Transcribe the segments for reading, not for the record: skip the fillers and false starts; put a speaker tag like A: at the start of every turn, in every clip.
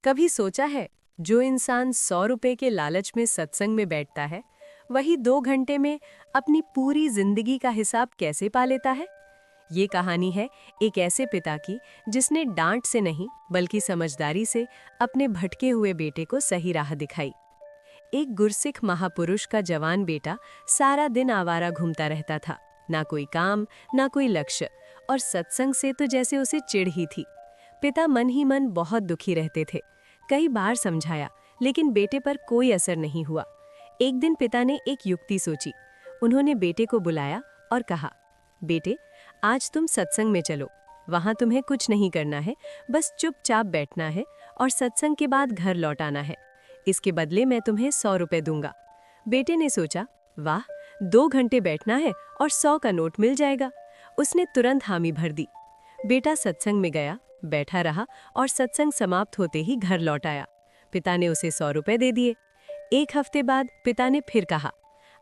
A: कभी सोचा है, जो इंसान 100 रुपए के लालच में सत्संग में बैठता है, वही 2 घंटे में अपनी पूरी जिंदगी का हिसाब कैसे पा लेता है? ये कहानी है एक ऐसे पिता की जिसने डांट से नहीं बल्कि समझदारी से अपने भटके हुए बेटे को सही राह दिखाई। एक गुरसिख महापुरुष का जवान बेटा सारा दिन आवारा घूमता रहता था। ना कोई काम, ना कोई लक्ष्य, और सत्संग से तो जैसे उसे चिढ़ ही थी। पिता मन ही मन बहुत दुखी रहते थे। कई बार समझाया, लेकिन बेटे पर कोई असर नहीं हुआ। एक दिन पिता ने एक युक्ति सोची। उन्होंने बेटे को बुलाया और कहा, बेटे, आज तुम सत्संग में चलो। वहां तुम्हें कुछ नहीं करना है, बस चुपचाप बैठना है और सत्संग के बाद घर लौट आना है। इसके बदले मैं तुम्हें 100 रुपए दूंगा। बेटे ने सोचा, वाह, 2 घंटे बैठना है और 100 का नोट मिल जाएगा। उसने तुरंत हामी भर दी। बेटा सत्संग में गया, बैठा रहा और सत्संग समाप्त होते ही घर लौट आया। पिता ने उसे 100 रुपए दे दिए। एक हफ्ते बाद पिता ने फिर कहा,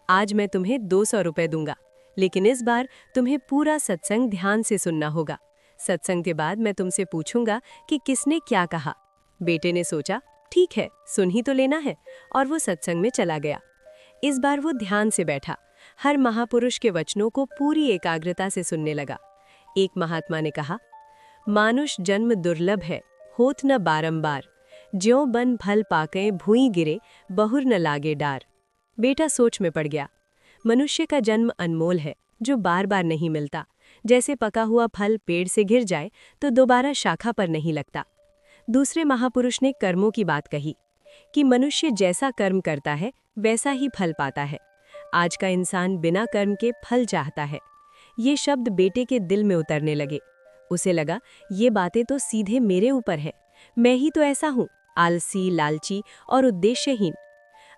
A: आज मैं तुम्हें 200 रुपए दूंगा, लेकिन इस बार तुम्हें पूरा सत्संग ध्यान से सुनना होगा। सत्संग के बाद मैं तुमसे पूछूंगा कि किसने क्या कहा। बेटे ने सोचा, ठीक है, सुन ही तो लेना है, और वो सत्संग में चला गया। इस बार वो ध्यान से बैठा, हर महापुरुष के वचनों को पूरी एकाग्रता से सुनने लगा। एक महात्मा ने कहा, मानुष जन्म दुर्लभ है, होत न बारंबार। ज्यों बन फल पाके भूई गिरे, बहुर न लागे डार। बेटा सोच में पड़ गया। मनुष्य का जन्म अनमोल है, जो बार बार नहीं मिलता। जैसे पका हुआ फल पेड़ से गिर जाए तो दोबारा शाखा पर नहीं लगता। दूसरे महापुरुष ने कर्मों की बात कही कि मनुष्य जैसा कर्म करता है वैसा ही फल पाता है। आज का इंसान बिना कर्म के फल चाहता है। ये शब्द बेटे के दिल में उतरने लगे। उसे लगा, ये बातें तो सीधे मेरे ऊपर है। मैं ही तो ऐसा हूँ, आलसी, लालची और उद्देश्यहीन।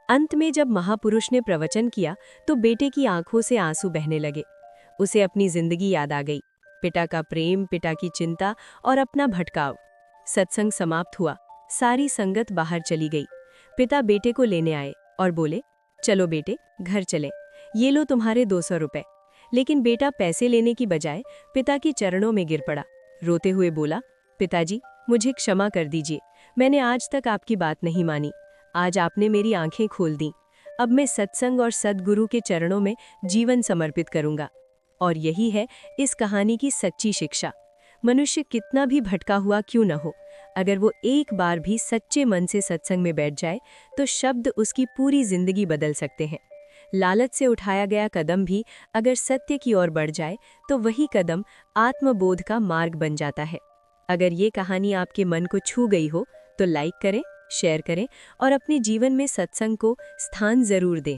A: अंत में जब महापुरुष ने प्रवचन किया तो बेटे की आंखों से आंसू बहने लगे। उसे अपनी जिंदगी याद आ गई, पिता का प्रेम, पिता की चिंता और अपना भटकाव। सत्संग समाप्त हुआ, सारी संगत बाहर चली गई। पिता बेटे को लेने आए और बोले, चलो बेटे, घर चले, ये लो तुम्हारे 200 रुपए। लेकिन बेटा पैसे लेने की बजाय पिता के चरणों में गिर पड़ा। रोते हुए बोला, पिताजी, मुझे क्षमा कर दीजिए। मैंने आज तक आपकी बात नहीं मानी। आज आपने मेरी आंखें खोल दी। अब मैं सत्संग और सद्गुरु के चरणों में जीवन समर्पित करूंगा। और यही है इस कहानी की सच्ची शिक्षा। मनुष्य कितना भी भटका हुआ क्यों न हो, अगर वो एक बार भी सच्चे मन से सत्संग में बैठ जाए तो शब्द उसकी पूरी जिंदगी बदल सकते हैं। लालच से उठाया गया कदम भी अगर सत्य की ओर बढ़ जाए तो वही कदम आत्मबोध का मार्ग बन जाता है। अगर ये कहानी आपके मन को छू गई हो तो लाइक करें, शेयर करें और अपने जीवन में सत्संग को स्थान जरूर दें।